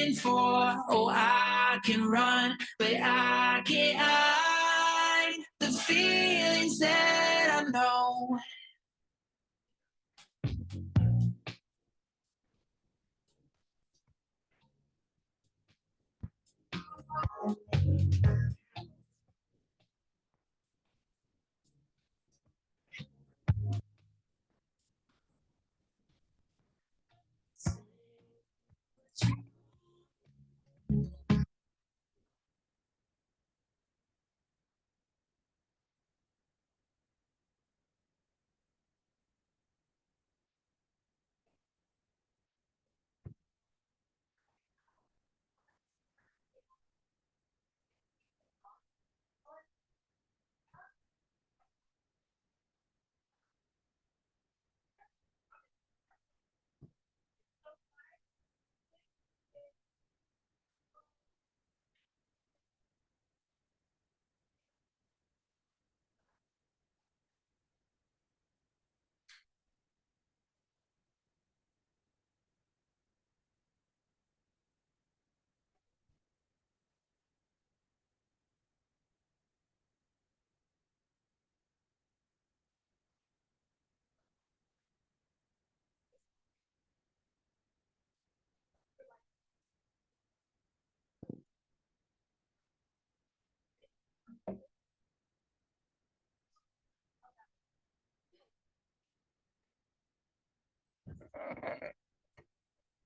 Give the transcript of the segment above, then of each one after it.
living for. Oh, I can run, but I can't hide the feelings that I know.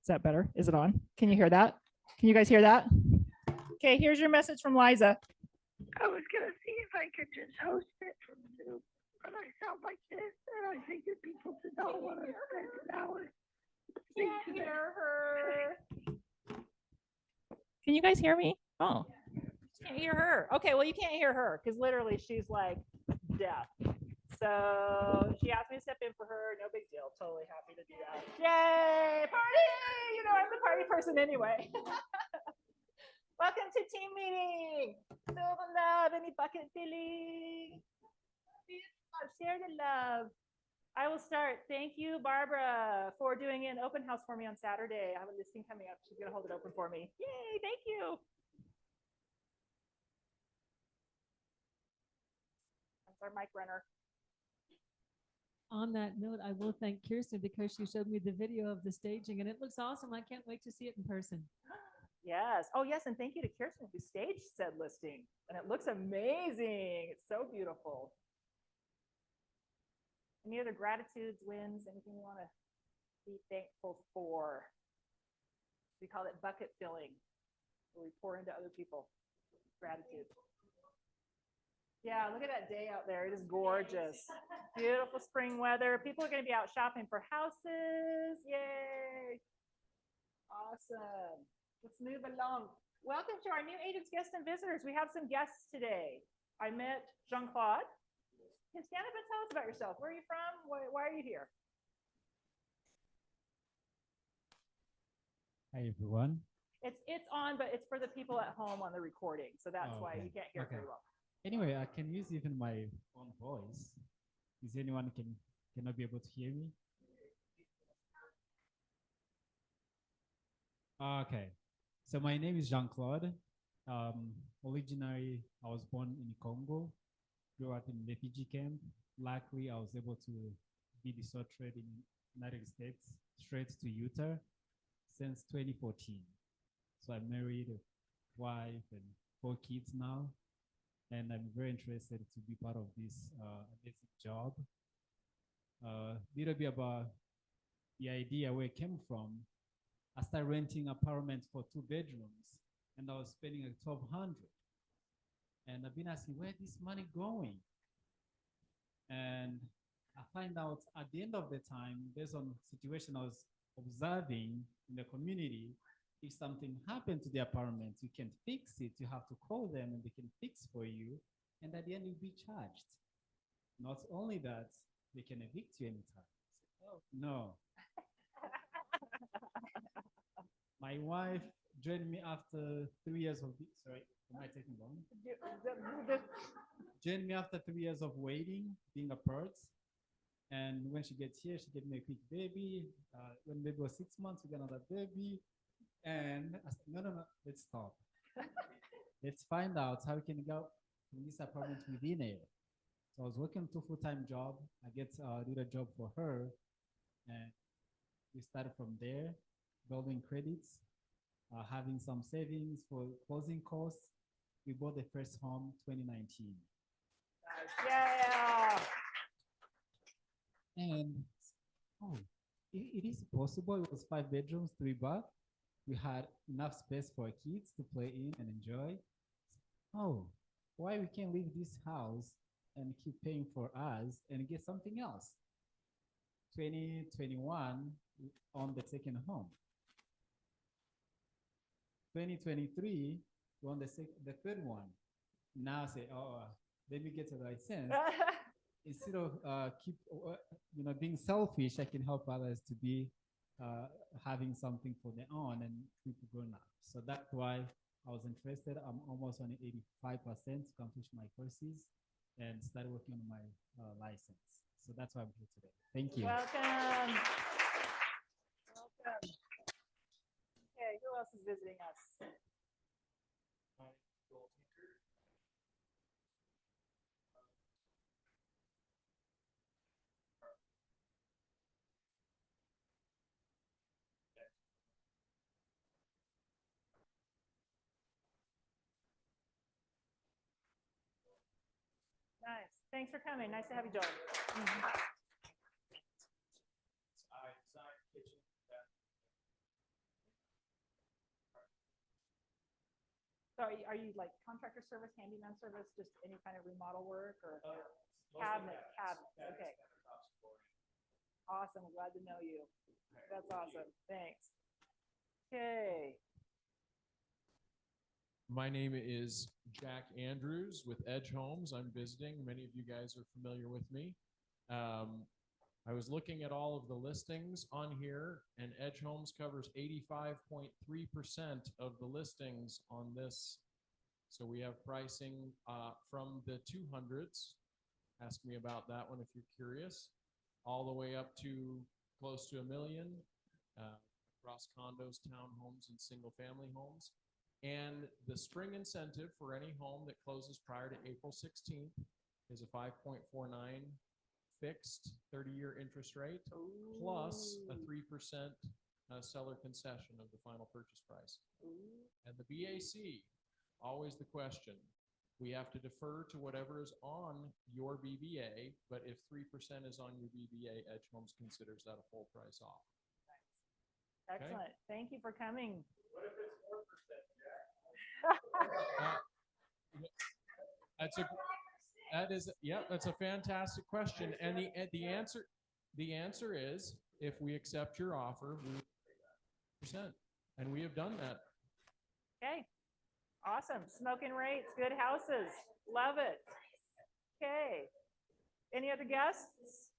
Is that better? Is it on? Can you hear that? Can you guys hear that? Okay, here's your message from Liza. I was going to see if I could just host it from Zoom, but I sound like this, and I think that people do not want to spend an hour. Can't hear her. Can you guys hear me? Oh, can't hear her. Okay, well, you can't hear her because literally she's like deaf. So she asked me to step in for her. No big deal. Totally happy to do that. Yay, party! You know, I'm the party person anyway. Welcome to team meeting. Fill the love, any bucket filling. Share the love. I will start. Thank you, Barbara, for doing an open house for me on Saturday. I have a listing coming up. She's going to hold it open for me. Yay, thank you. That's our mic runner. On that note, I will thank Kirsten because she showed me the video of the staging and it looks awesome. I can't wait to see it in person. Yes. Oh, yes. And thank you to Kirsten who staged said listing. And it looks amazing. It's so beautiful. Any other gratitudes, wins, anything you want to be thankful for? We call it bucket filling, where we pour into other people. Gratitude. Yeah, look at that day out there. It is gorgeous. Beautiful spring weather. People are going to be out shopping for houses. Yay. Awesome. Let's move along. Welcome to our new agents, guests, and visitors. We have some guests today. I met Jean-Claude. Stand up and tell us about yourself. Where are you from? Why are you here? Hi, everyone. It's on, but it's for the people at home on the recording. So that's why you can't hear it very well. Anyway, I can use even my own voice. Is anyone cannot be able to hear me? Okay. So my name is Jean-Claude. Originally, I was born in Congo. Grew up in refugee camp. Luckily, I was able to be deported in the United States, straight to Utah since 2014. So I'm married, a wife, and 4 kids now. And I'm very interested to be part of this amazing job. Little bit about the idea where it came from. I started renting apartments for 2 bedrooms, and I was spending like $1,200. And I've been asking, where this money going? And I find out at the end of the time, based on the situation I was observing in the community, if something happened to the apartment, you can fix it. You have to call them and they can fix for you. And at the end, you'll be charged. Not only that, they can evict you anytime. Oh, no. My wife joined me after 3 years of, sorry, am I taking long? Joined me after 3 years of waiting, being a part. And when she gets here, she gave me a quick baby. When baby was 6 months, we got another baby. And I said, no, no, no, let's stop. Let's find out how we can go from this apartment within it. So I was working 2 full-time job. I get did a job for her, and we started from there, building credits, having some savings for closing costs. We bought the first home 2019. Yeah. And oh, it is possible. It was 5 bedrooms, 3 bath. We had enough space for kids to play in and enjoy. Oh, why we can't leave this house and keep paying for us and get something else? 2021 on the second home. 2023 on the third one. Now say, oh, let me get a license. Instead of being selfish, I can help others to be having something for their own and keep grown up. So that's why I was interested. I'm almost on 85% to complete my courses and start working on my license. So that's why I'm here today. Thank you. Welcome. Welcome. Okay, who else is visiting us? Nice. Thanks for coming. Nice to have you join. So are you like contractor service, handyman service, just any kind of remodel work or cabinets? Okay. Awesome. Glad to know you. That's awesome. Thanks. Okay. My name is Jack Andrews with Edge Homes. I'm visiting. Many of you guys are familiar with me. I was looking at all of the listings on here, and Edge Homes covers 85.3% of the listings on this. So we have pricing from the 200s. Ask me about that one if you're curious. All the way up to close to $1 million, across condos, townhomes, and single-family homes. And the spring incentive for any home that closes prior to April 16th is a 5.49 fixed 30-year interest rate, plus a 3% seller concession of the final purchase price. And the BAC, always the question. We have to defer to whatever is on your BBA, but if 3% is on your BBA, Edge Homes considers that a full price off. Nice. Excellent. Okay. Thank you for coming. What if it's 4%? That's a fantastic question. And the answer is, if we accept your offer, we 3%, and we have done that. Okay. Awesome. Smoking rates, good houses. Love it. Okay. Any other guests?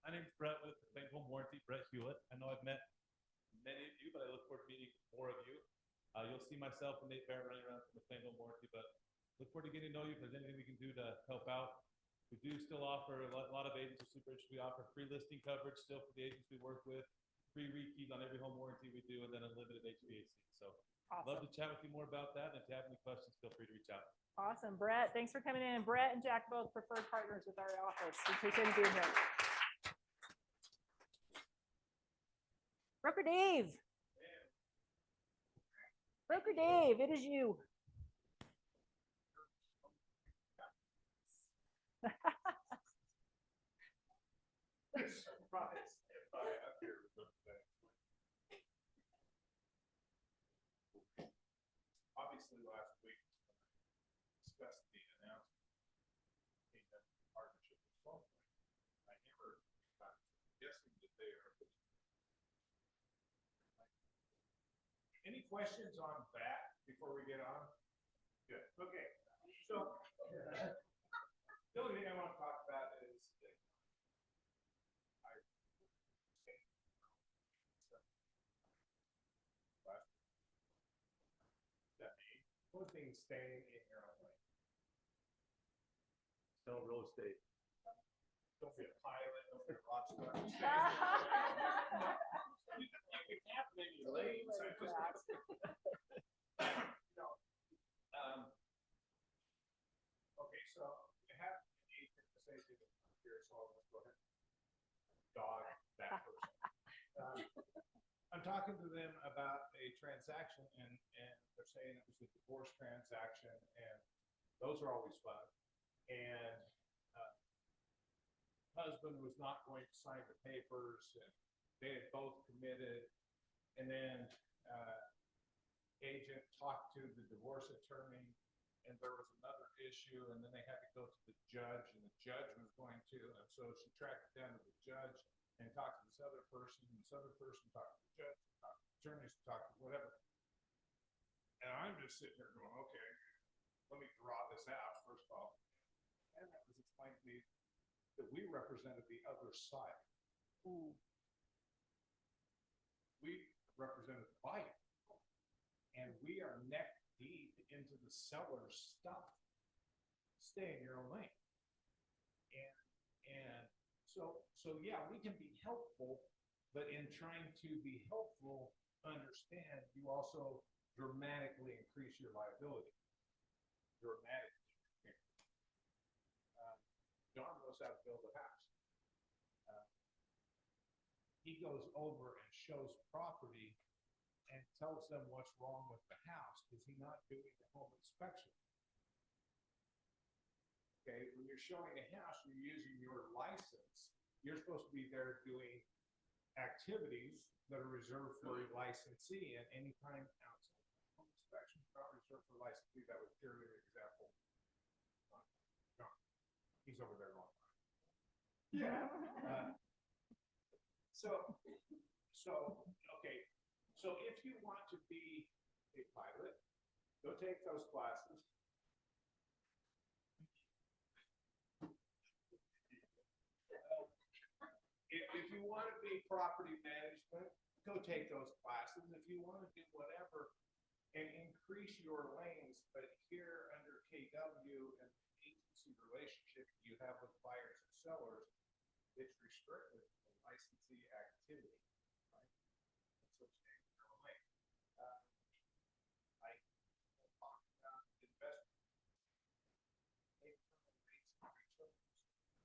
My name's Brett with the Claim Home Warranty, Brett Hewlett. I know I've met many of you, but I look forward to meeting more of you. You'll see myself and Nate Barrett running around from the Claim Home Warranty, but look forward to getting to know you. If there's anything we can do to help out. We do still offer, a lot of agents are super interested. We offer free listing coverage still for the agents we work with, free rekeys on every home warranty we do, and then unlimited HVAC. So awesome. Love to chat with you more about that. And if you have any questions, feel free to reach out. Awesome. Brett, thanks for coming in. Brett and Jack both preferred partners with our office. We appreciate you being here. Broker Dave. Broker Dave, it is you. Obviously, last week discussed the announcement in partnership with Software. I never guessing that they are. Any questions on that before we get on? Good. Okay. So the only thing I want to talk about is one thing staying in your own lane. Sell real estate. Don't be a pilot, don't be a rock star. talking to them about a transaction, and they're saying it was a divorce transaction, and those are always fun. And husband was not going to sign the papers, and they had both committed. And then agent talked to the divorce attorney, and there was another issue, and then they had to go to the judge, and the judge was going to, and so she tracked down to the judge and talked to this other person, and this other person talked to the judge, talked to the attorneys, talked to whatever. And I'm just sitting there going, okay, let me draw this out, first of all. And that was explained to me that we represented the other side. Ooh. We represented the buyer. And we are neck deep into the seller's stuff. Stay in your own lane. And so yeah, we can be helpful, but in trying to be helpful, understand you also dramatically increase your liability. Dramatically. John knows how to build a house. He goes over and shows property and tells them what's wrong with the house. Is he not doing the home inspection? Okay, when you're showing a house, you're using your license. You're supposed to be there doing activities that are reserved for a licensee, and any time outside home inspection is not reserved for a licensee. That was purely an example. John, he's over there long time. Yeah. Okay. So if you want to be a pilot, go take those classes. If you want to be property management, go take those classes. If you want to do whatever and increase your lanes, but here under KW and the agency relationship you have with buyers and sellers, it's restricted to licensee activity. So stay in your own lane. I talked about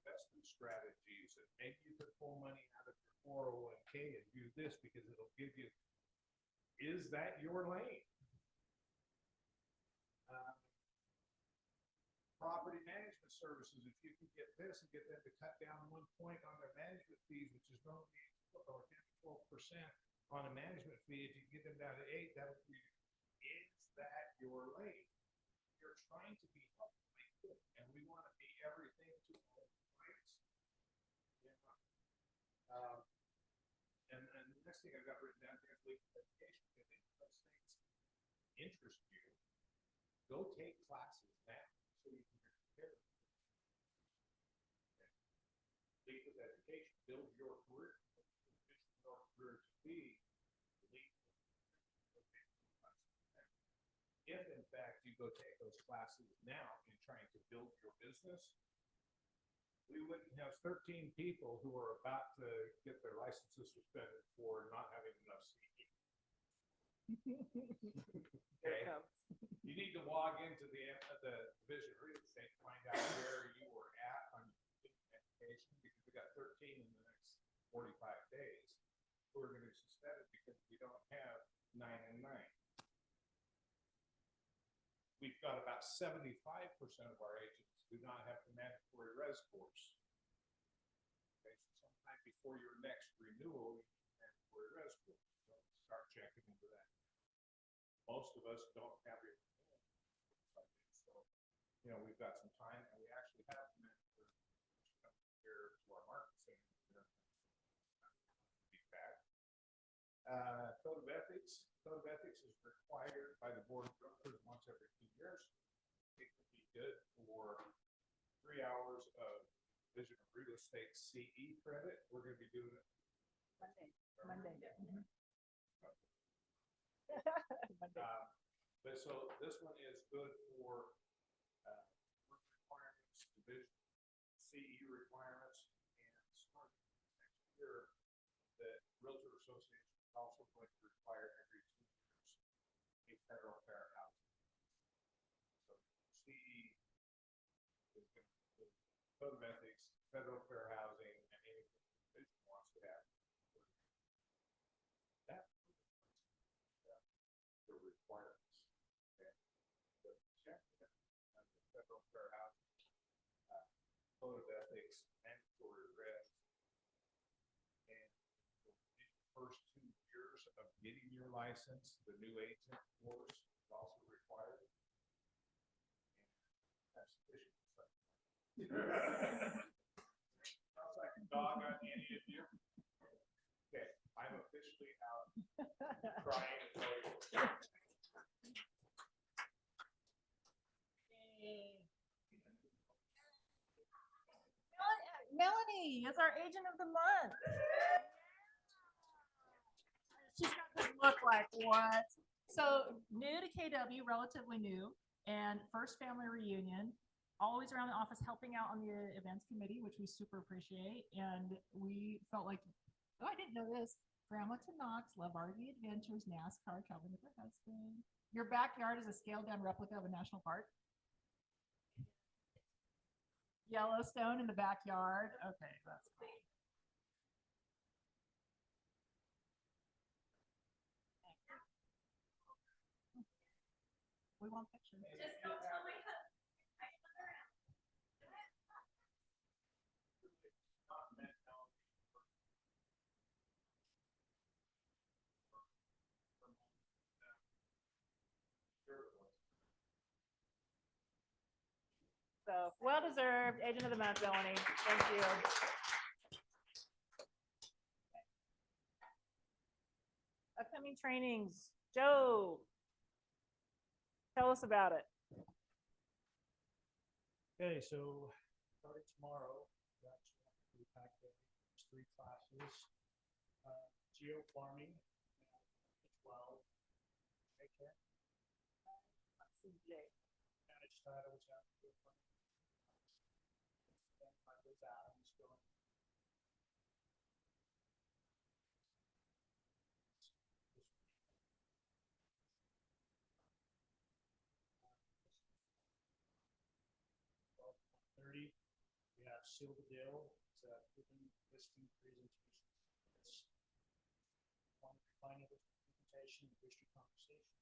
investment strategies, and maybe you could pull money out of your 401k and do this because it'll give you. Is that your lane? Property management services. If you can get this and get them to cut down 1 point on their management fees, which is normally 10 to 12% on a management fee, if you get them down to 8, that'll be. Is that your lane? You're trying to be helpful, and we want to be everything to all clients. Yeah. And the next thing I've got written down here is legal education. If any of those things interest you, go take classes now so you can prepare. Legal education, build your career. Your career to be legal. If in fact you go take those classes now in trying to build your business, we wouldn't have 13 people who are about to get their licenses suspended for not having enough CE. Okay. You need to log into the Division of Real Estate to find out where you were at on your education, because we got 13 in the next 45 days who are going to be suspended because we don't have 9 and 9. We've got about 75% of our agents do not have the mandatory res course. Okay, so sometime before your next renewal, you need mandatory res course. So start checking into that. Most of us don't have it. So, we've got some time, and we actually have mandatory here to our market center. Code of ethics. Code of ethics is required by the board of directors once every 2 years. It could be good for 3 hours of Division of Real Estate CE credit. We're going to be doing it Monday. But so this one is good for requirements, division CE requirements, and starting next year, the Realtor Association is also going to require every 2 years a federal fair housing. So CE is going to include code of ethics, federal fair housing, and anything the division wants to have. That code of ethics, mandatory arrest. And the first 2 years of getting your license, the new agent course is also required. And that's sufficient. Sounds like a dog on any of you. Okay, I'm officially out crying to tell you. Melanie is our agent of the month. She's got this look like what? So new to KW, relatively new, and first family reunion. Always around the office helping out on the events committee, which we super appreciate. And we felt like, oh, I didn't know this. Grandma to Knox, love RV adventures, NASCAR, traveling with her husband. Your backyard is a scaled down replica of a national park. Yellowstone in the backyard. Okay, that's cool. We want pictures. Just don't tell my husband. So well deserved, agent of the month, Melanie. Thank you. Upcoming trainings, Joe. Tell us about it. Okay, so starting tomorrow, that's we packed in 3 classes. Geo farming, 12. Okay. Managed titles out of those atoms going. We have Seal the Deal. It's a open listing presentation. It's one final presentation, history conversation.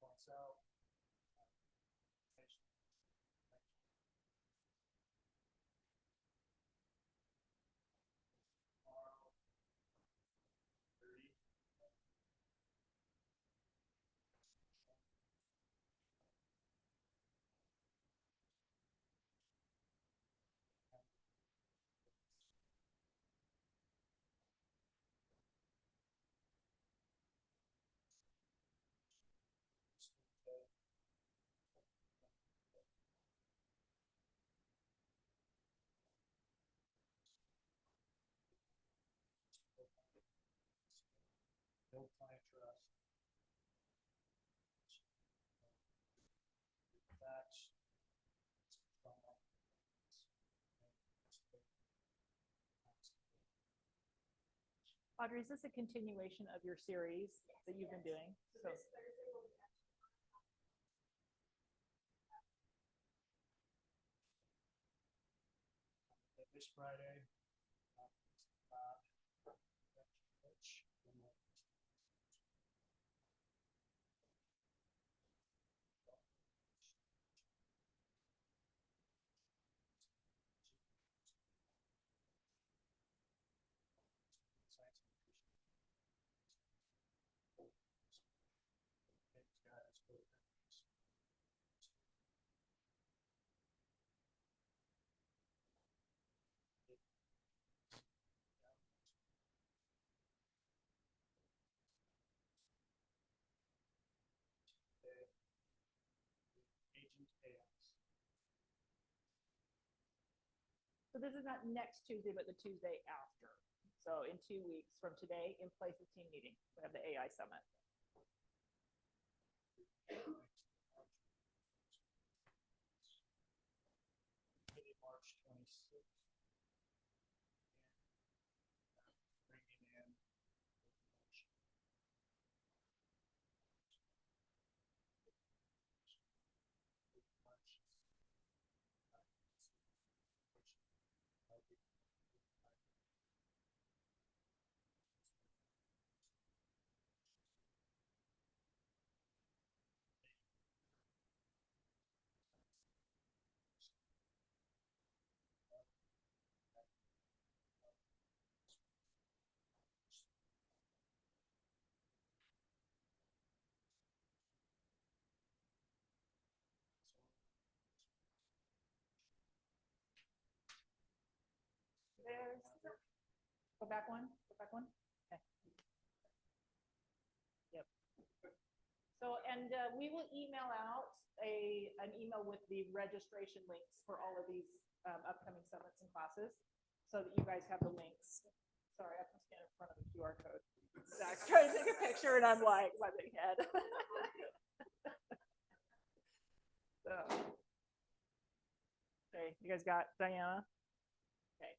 Points out. Build client trust. Facts. Audrey, is this a continuation of your series that you've been doing? So this Friday, So this is not next Tuesday, but the Tuesday after. So in 2 weeks from today, in place of team meeting, we have the AI summit. March 26th. Bringing in Go back one. Go back one. Okay. Yep. So, and we will email out an email with the registration links for all of these upcoming summits and classes, so that you guys have the links. Sorry, I can stand in front of the QR code. Zach's trying to take a picture, and I'm like, my big head. So, okay, you guys got Diana? Okay,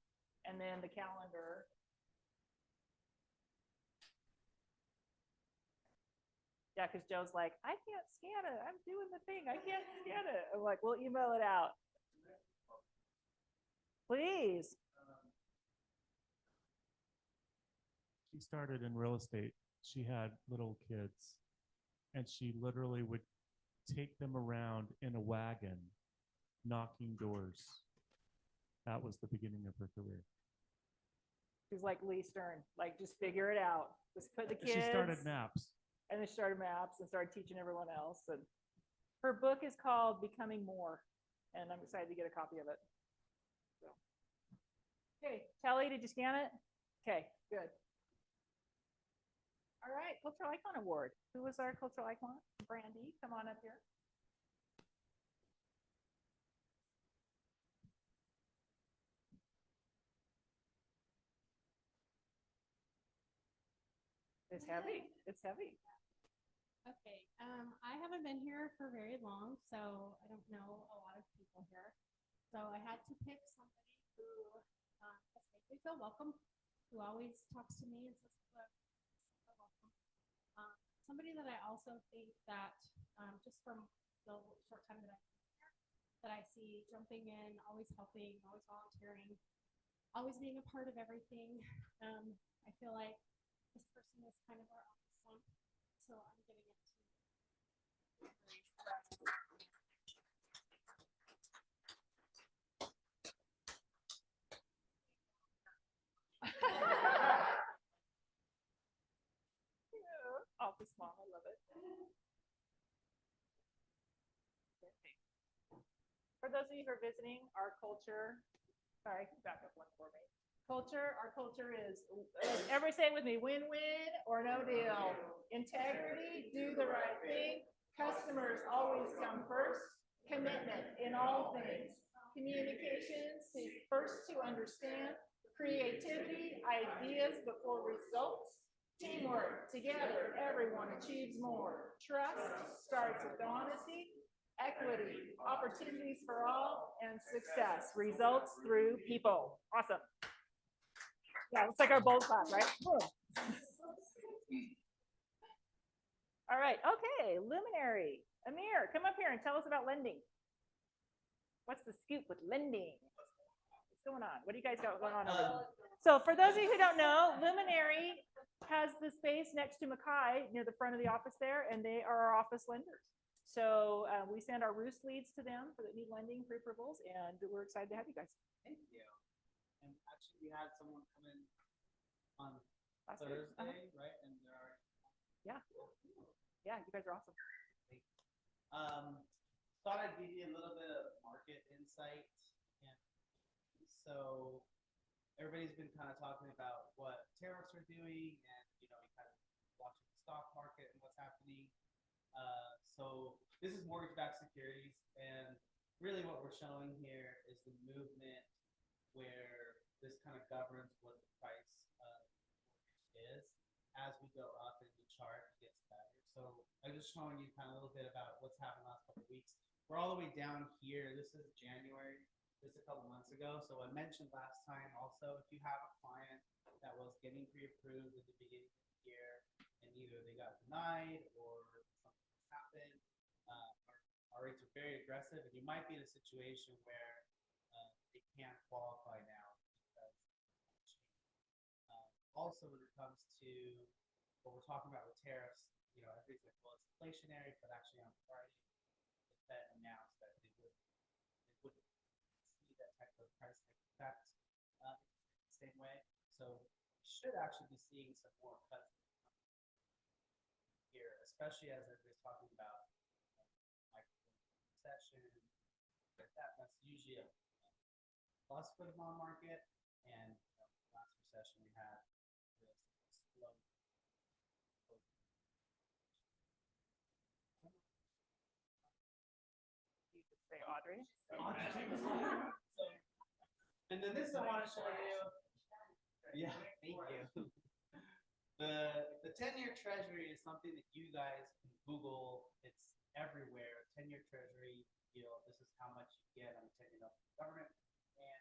and then the calendar. Yeah, because Joe's like, I can't scan it. I'm doing the thing. I can't scan it. I'm like, we'll email it out. Please. She started in real estate. She had little kids, and she literally would take them around in a wagon, knocking doors. That was the beginning of her career. She's like Lee Stern, like just figure it out. Just put the kids. She started MAPS. And then started MAPS and started teaching everyone else. And her book is called Becoming More, and I'm excited to get a copy of it. So. Okay, Kelly, did you scan it? Okay, good. All right, Cultural Icon Award. Who was our Cultural Icon? Brandy, come on up here. It's heavy. It's heavy. Okay, I haven't been here for very long, so I don't know a lot of people here. So I had to pick somebody who just makes me feel welcome, who always talks to me and says, feel welcome. Somebody that I also think that just from the short time that I've been here, that I see jumping in, always helping, always volunteering, always being a part of everything. I feel like this person is kind of our office one, so I'm giving it to Office mom, I love it. For those of you who are visiting, our culture, sorry, back up one for me. Our culture is, everybody say it with me, win-win or no deal. Integrity, do the right thing. Customers always come first. Commitment in all things. Communication, seek first to understand. Creativity, ideas before results. Teamwork, together, everyone achieves more. Trust starts with honesty. Equity, opportunities for all, and success results through people. Awesome. Yeah, it's like our bold class, right? All right, okay, luminary. Amir, come up here and tell us about lending. What's the scoop with lending? What's going on? What do you guys got going on over there? So for those of you who don't know, Luminary has the space next to Mackay near the front of the office there, and they are our office lenders. So we send our Roost leads to them for that need lending pre-approvals, and we're excited to have you guys. Thank you. And actually, we had someone come in on Last Thursday, week. right? And they're already. Yeah, you guys are awesome. Thought I'd give you a little bit of market insight. And so everybody's been kind of talking about what tariffs are doing, and you know, kind of watching the stock market and what's happening. So this is mortgage-backed securities, and really what we're showing here is the movement where this kind of governs what the price is. As we go up in the chart, it gets better. So I'm just showing you kind of a little bit about what's happened the last couple of weeks. We're all the way down here. This is January. This is a couple months ago. So I mentioned last time also, if you have a client that was getting pre-approved at the beginning of the year, and either they got denied or something happened, our rates are very aggressive, and you might be in a situation where they can't qualify now because also when it comes to what we're talking about with tariffs, you know, everybody's like, well, it's inflationary, but actually on Friday, the Fed announced that they wouldn't see that type of price effect the same way. So we should actually be seeing some more cuts here, especially as everybody's talking about recession, like that. That's usually a plus for the bond market, and last recession we had. You could say Audrey. And then this I want to show you. Yeah, thank you. The 10-year treasury is something that you guys can Google. It's everywhere. 10-year treasury yield. This is how much you get on a 10-year note from the government. And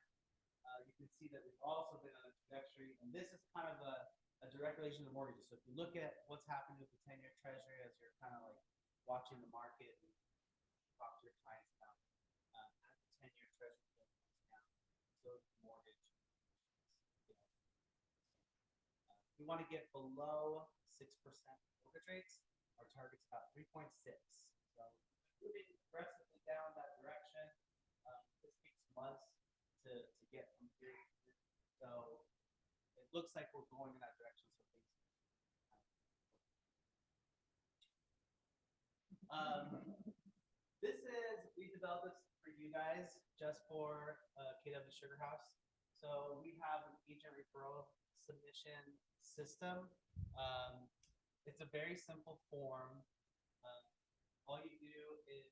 you can see that we've also been on a trajectory. And this is kind of a direct relation to mortgages. So if you look at what's happening with the 10-year treasury as you're kind of like watching the market and talk to your clients about as the 10-year treasury yield comes down, so the mortgage. We want to get below 6% mortgage rates. Our target's about 3.6. So moving aggressively down that direction. This takes months to get from here. So it looks like we're going in that direction. So things. We developed this for you guys just for KW Sugar House. So we have an agent referral submission system. It's a very simple form. All you do is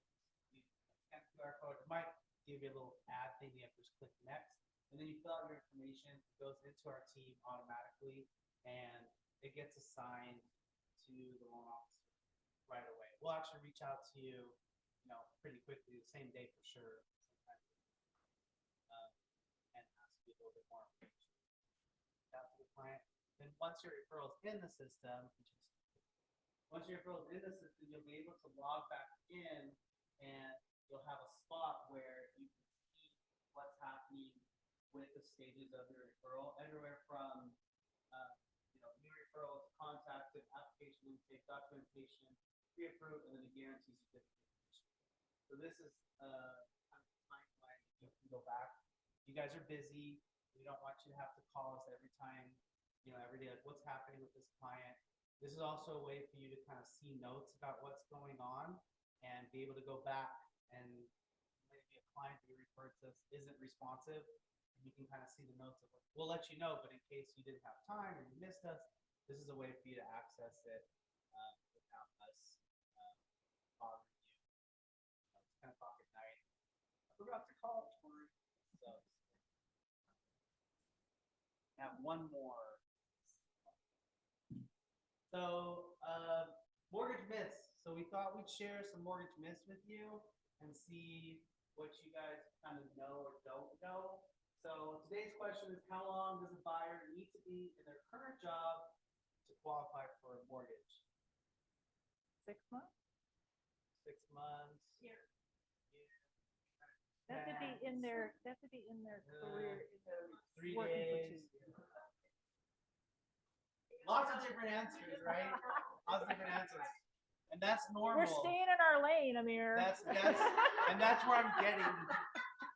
you scan the QR code. It might give you a little ad thing. You have to just click next, and then you fill out your information. It goes into our team automatically, and it gets assigned to the loan officer right away. We'll actually reach out to you, pretty quickly, the same day for sure. And ask you a little bit more information out to the client. Then once your referral is in the system, you'll be able to log back in, and you'll have a spot where you can see what's happening with the stages of your referral, everywhere from new referral to contacted, application intake, documentation, pre-approved, and then a guarantee certificate. So this is kind of a timeline you can go back. You guys are busy. We don't want you to have to call us every time, every day, like what's happening with this client. This is also a way for you to kind of see notes about what's going on and be able to go back, and maybe a client that you referred to isn't responsive. You can kind of see the notes of it. We'll let you know, but in case you didn't have time or you missed us, this is a way for you to access it without us bothering you. It's 10 o'clock at night. I forgot to call it for you. So, have one more. So, mortgage myths. So we thought we'd share some mortgage myths with you and see what you guys kind of know or don't know. So today's question is, how long does a buyer need to be in their current job to qualify for a mortgage? 6 months? 6 months. Year. That to be in their career, in their 3 working for days. 2 years. Lots of different answers, right? Lots of different answers. And that's normal. We're staying in our lane, Amir. That's and that's where I'm getting.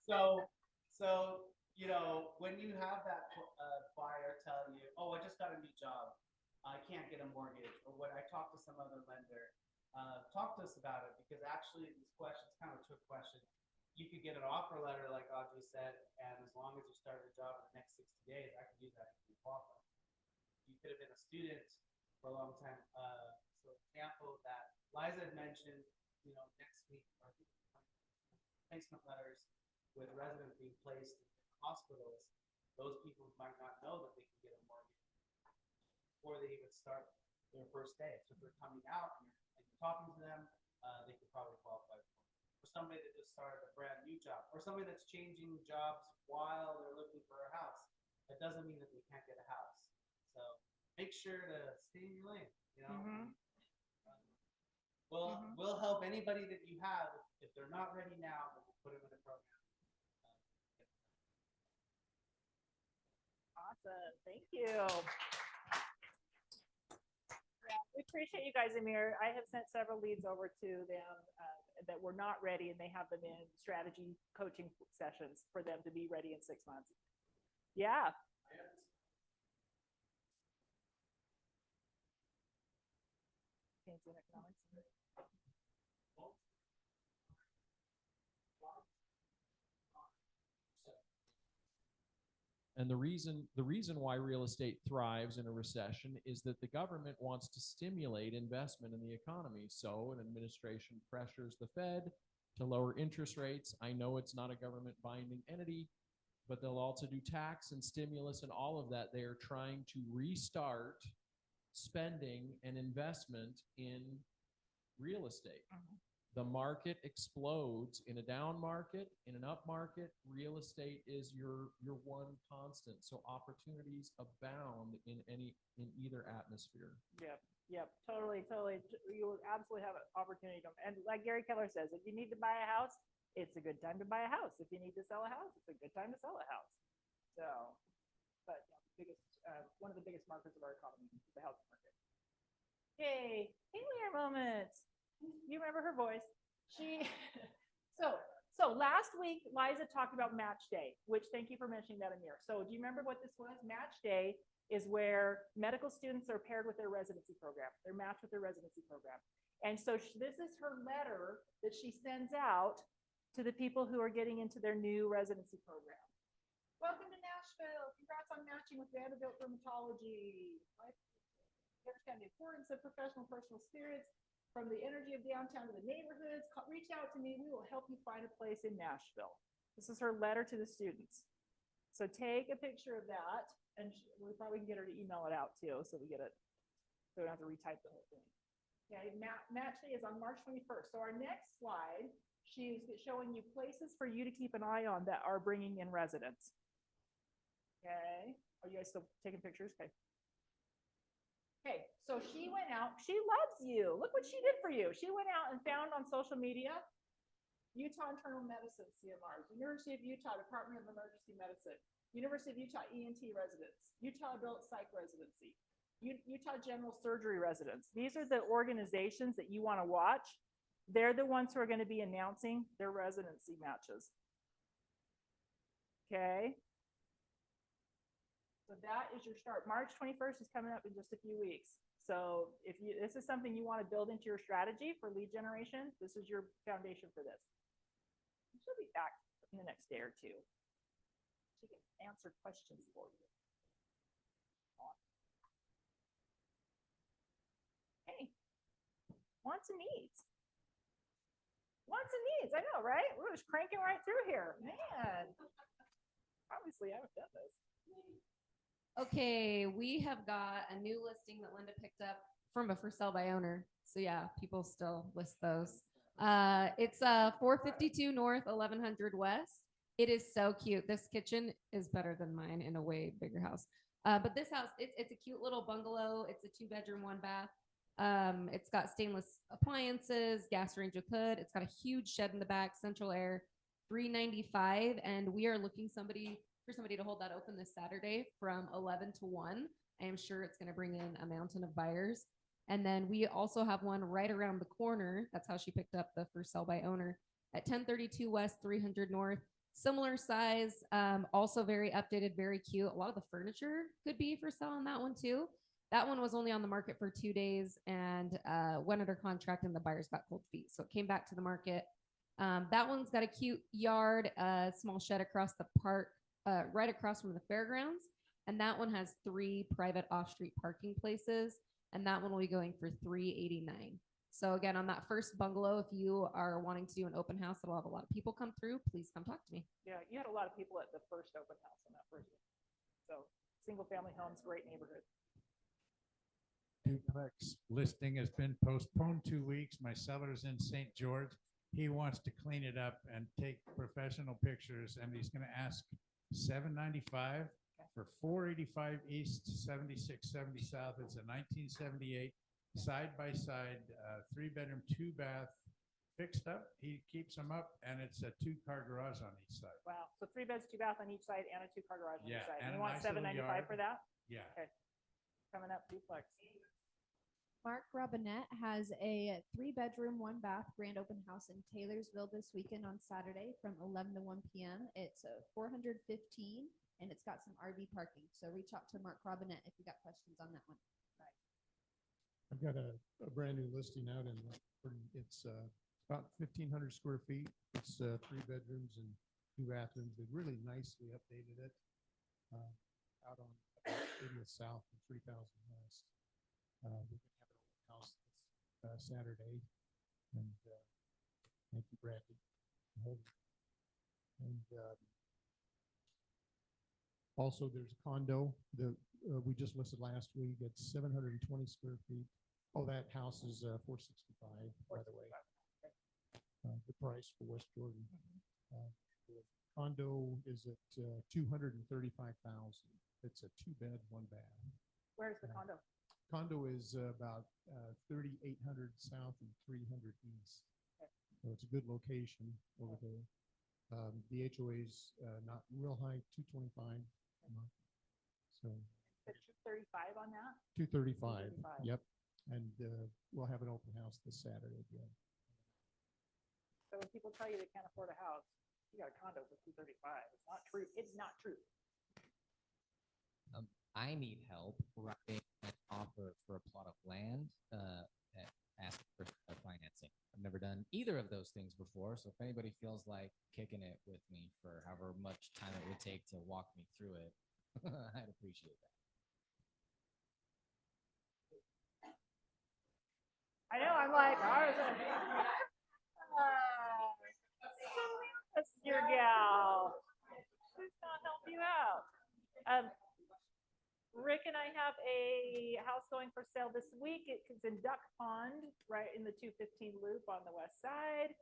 So when you have that buyer tell you, oh, I just got a new job, I can't get a mortgage, or when I talk to some other lender, talk to us about it, because actually this question is kind of a trick question. You could get an offer letter, like Audrey said, and as long as you start your job in the next 60 days, I could use that to qualify. You could have been a student for a long time. So example that Liza had mentioned, next week, or placement letters with residents being placed in hospitals, those people might not know that they can get a mortgage before they even start their first day. So if they're coming out and you're talking to them, they could probably qualify for it. For somebody that just started a brand new job, or somebody that's changing jobs while they're looking for a house, that doesn't mean that they can't get a house. So make sure to stay in your lane. We'll help anybody that you have. If they're not ready now, then we'll put them in a program. Awesome. Thank you. Yeah, we appreciate you guys, Amir. I have sent several leads over to them that were not ready, and they have them in strategy coaching sessions for them to be ready in 6 months. Yeah. Keynesian economics. And the reason why real estate thrives in a recession is that the government wants to stimulate investment in the economy. So an administration pressures the Fed to lower interest rates. I know it's not a government binding entity, but they'll also do tax and stimulus and all of that. They are trying to restart spending and investment in real estate. The market explodes in a down market. In an up market, real estate is your one constant. So opportunities abound in either atmosphere. Yep, totally. You will absolutely have an opportunity to, and like Gary Keller says, if you need to buy a house, it's a good time to buy a house. If you need to sell a house, it's a good time to sell a house. So, but one of the biggest markets of our economy is the housing market. Hey, Lear moment. You remember her voice? So last week, Liza talked about match day, which thank you for mentioning that, Amir. So do you remember what this was? Match day is where medical students are paired with their residency program. They're matched with their residency program. And so this is her letter that she sends out to the people who are getting into their new residency program. Welcome to Nashville. Congrats on matching with Vanderbilt Dermatology. I understand the importance of professional personal spirits. From the energy of downtown to the neighborhoods, reach out to me. We will help you find a place in Nashville. This is her letter to the students. So take a picture of that, and we probably can get her to email it out too, so we get it. So we don't have to retype the whole thing. Okay, match day is on March 21st. So our next slide, she's showing you places for you to keep an eye on that are bringing in residents. Okay, are you guys still taking pictures? Okay. Okay, so she went out. She loves you. Look what she did for you. She went out and found on social media Utah Internal Medicine CMRs, University of Utah Department of Emergency Medicine, University of Utah ENT residents, Utah Adult Psych Residency, Utah General Surgery residents. These are the organizations that you want to watch. They're the ones who are going to be announcing their residency matches. Okay. So that is your start. March 21st is coming up in just a few weeks. So if this is something you want to build into your strategy for lead generation, this is your foundation for this. She'll be back in the next day or two. She can answer questions for you. Hey, wants and needs. Wants and needs. I know, right? We're just cranking right through here. Man, obviously I haven't done this. Okay, we have got a new listing that Linda picked up from a for sale by owner. So yeah, people still list those. It's 452 North, 1100 West. It is so cute. This kitchen is better than mine in a way bigger house. But this house, it's a cute little bungalow. It's a 2-bedroom, 1-bath. It's got stainless appliances, gas range with hood. It's got a huge shed in the back, central air, $395, and we are looking for somebody to hold that open this Saturday from 11 to 1. I am sure it's going to bring in a mountain of buyers. And then we also have one right around the corner. That's how she picked up the for sale by owner at 1032 West, 300 North. Similar size, also very updated, very cute. A lot of the furniture could be for sale on that one too. That one was only on the market for 2 days and went under contract, and the buyers got cold feet. So it came back to the market. That one's got a cute yard, a small shed across the park, right across from the fairgrounds. And that one has 3 private off-street parking places. And that one will be going for $389. So again, on that first bungalow, if you are wanting to do an open house that'll have a lot of people come through, please come talk to me. Yeah, you had a lot of people at the first open house on that first one. So single family homes, great neighborhood. Duplex listing has been postponed 2 weeks. My seller's in St. George. He wants to clean it up and take professional pictures, and he's going to ask $795 for 485 East, 7670 South. It's a 1978 side-by-side 3-bedroom, 2-bath fixed up. He keeps them up, and it's a 2-car garage on each side. Wow. So 3 beds, 2 bath on each side, and a 2-car garage on each side. And you want nice little $795 yard. for that? Yeah. Okay. Coming up, duplex. Mark Robinette has a 3-bedroom, 1-bath grand open house in Taylorsville this weekend on Saturday from 11 to 1 p.m. It's $415, and it's got some RV parking. So reach out to Mark Robinette if you got questions on that one. I've got a brand new listing out in it's about 1,500 square feet. It's 3 bedrooms and 2 bathrooms. They really nicely updated it. out on about 80th South and 3000 West. We're going to have an open house this Saturday, and thank you, Bradley. And also, there's a condo that we just listed last week. It's 720 square feet. Oh, that house is 465, by the way. The price for West Jordan. The condo is at 235,000. It's a 2-bed, 1-bath. Where's the condo? Condo is about 3,800 south and 300 east. Okay. So it's a good location over there. The HOA is not real high, 225 a month. So 235 on that? 235. 235. Yep. And we'll have an open house this Saturday again. So when people tell you they can't afford a house, you got a condo for 235. It's not true. It's not true. I need help writing an offer for a plot of land, asking for financing. I've never done either of those things before, so if anybody feels like kicking it with me for however much time it would take to walk me through it, I'd appreciate that. I know. I'm like, that's your gal. Who's gonna help you out? Rick and I have a house going for sale this week. It's in Duck Pond, right in the 215 loop on the west side.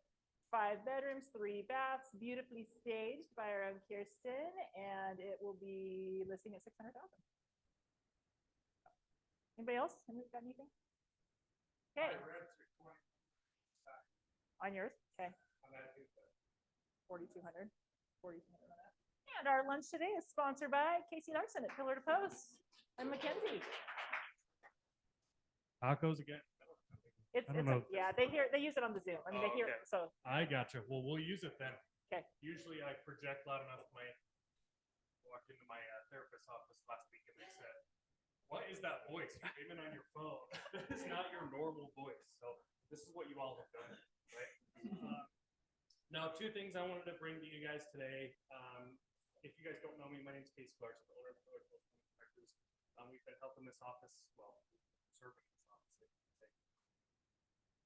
5 bedrooms, 3 baths, beautifully staged by our own Kirsten, and it will be listing at 600,000. Anybody else? Anybody got anything? Okay. On yours? Okay. 4,200. 4,200 on that. And our lunch today is sponsored by Casey Larson at Pillar to Post and Mackenzie. Tacos again? It's I don't know. yeah, they use it on the Zoom. I mean, they hear it, so. I gotcha. Well, we'll use it then. Okay. Usually I project loud enough. Walked into my therapist's office last week and they said, "What is that voice? You're aiming on your phone. That is not your normal voice." So this is what you all have done, right? Now, 2 things I wanted to bring to you guys today. If you guys don't know me, my name is Casey Larson, the owner of Pillar Post Inspectors. We've been helping this office, well, serving this office, I should say,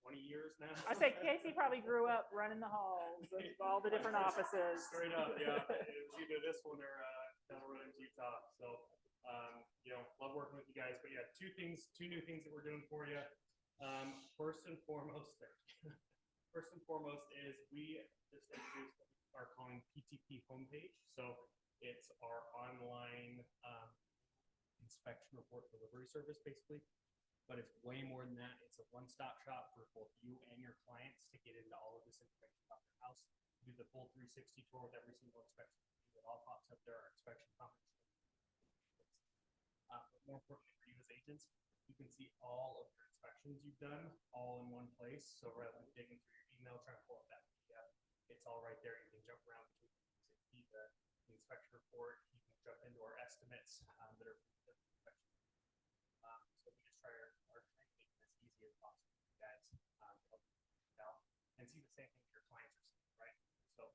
20 years now. I say Casey probably grew up running the halls of all the different offices. Straight up, yeah. It was either this one or down the road in Utah. So, love working with you guys. But yeah, 2 new things that we're doing for you. First and foremost is we just introduced what we are calling PTP homepage. So it's our online inspection report delivery service, basically. But it's way more than that. It's a one-stop shop for both you and your clients to get into all of this information about your house. Do the full 360 tour with every single inspection. It all pops up there, our inspection comments. But more importantly for you as agents, you can see all of your inspections you've done all in one place. So rather than digging through your email trying to pull up that PDF, it's all right there. You can jump around between the inspection report. You can jump into our estimates that are for the inspection. So we just try to make it as easy as possible for you guys to help you out and see the same thing your clients are seeing, right? So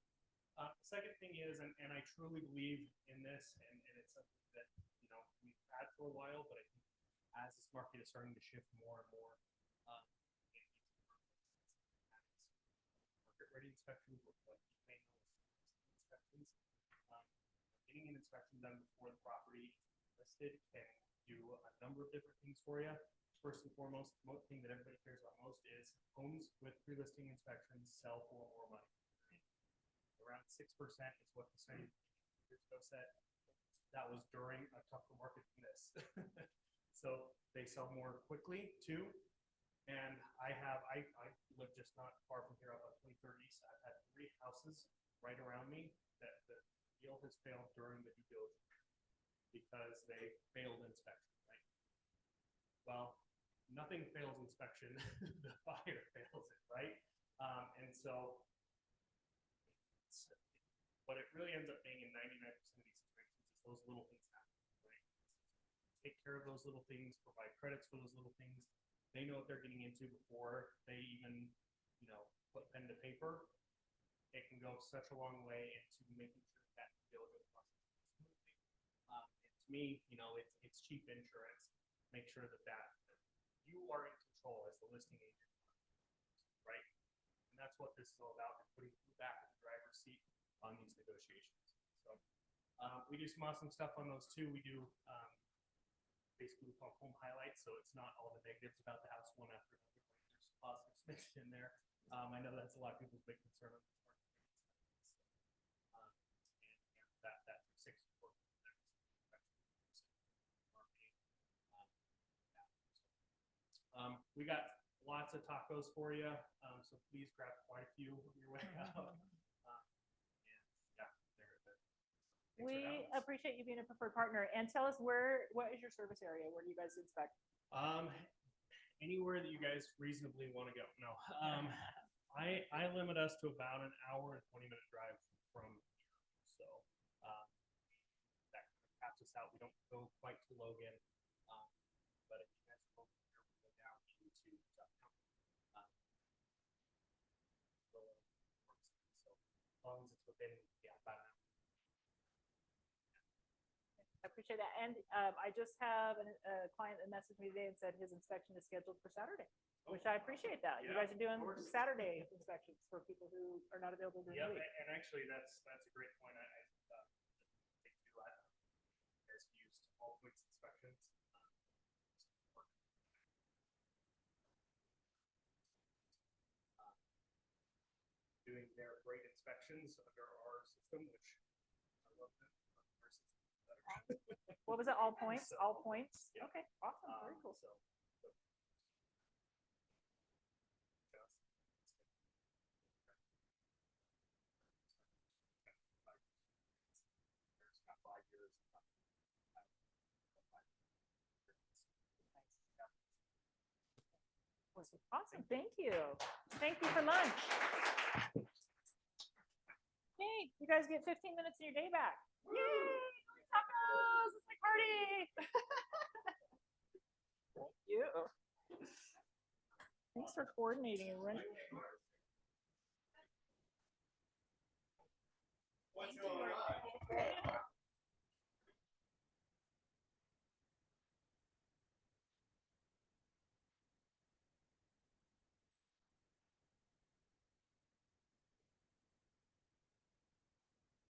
the second thing is, and I truly believe in this, and it's something that we've had for a while, but I think as this market is starting to shift more and more, market-ready inspections, what you may know as inspections. Getting an inspection done before the property is listed can do a number of different things for you. First and foremost, the thing that everybody cares about most is homes with pre-listing inspections sell for more money. Around 6% is what the study years ago said. That was during a tougher market than this. So they sell more quickly too. And I live just not far from here up on 23rd East. I've had 3 houses right around me that the deal has failed during the due diligence because they failed inspection, right? Well, nothing fails inspection, the buyer fails it, right? And so what it really ends up being in 99% of these situations is those little things happen, right? Take care of those little things, provide credits for those little things. They know what they're getting into before they even, put pen to paper. It can go such a long way into making sure that due diligence process is smoothly. me, it's cheap insurance. Make sure that you are in control as the listing agent, right? And that's what this is all about, is putting you back in the driver's seat on these negotiations. So we do some awesome stuff on those too. We do basically we call home highlights, so it's not all the negatives about the house one after another. There's positives mixed in there. I know that's a lot of people's big concern on this market. And that 6 we got lots of tacos for you, so please grab quite a few on your way out. We appreciate you being a preferred partner, and tell us what is your service area? Where do you guys inspect? Anywhere that you guys reasonably want to go. No, I limit us to about an hour and 20-minute drive from here. So that kind of caps us out. We don't go quite to Logan, but if you guys are over here, we go down into so as long as it's within about an hour. I appreciate that. And I just have a client that messaged me today and said his inspection is scheduled for Saturday, which I appreciate that. You guys are doing Saturday inspections for people who are not available during the week. And actually that's a great point. I think you guys used all points inspections. Doing their great inspections under our system, which I love that. What was it? All points? So, all points? Yeah. Okay, awesome. Very cool. Awesome. Thank you. Thank you for lunch. Hey, you guys get 15 minutes of your day back. Yay! Tacos! It's my party! Thank you. Thanks for coordinating and running.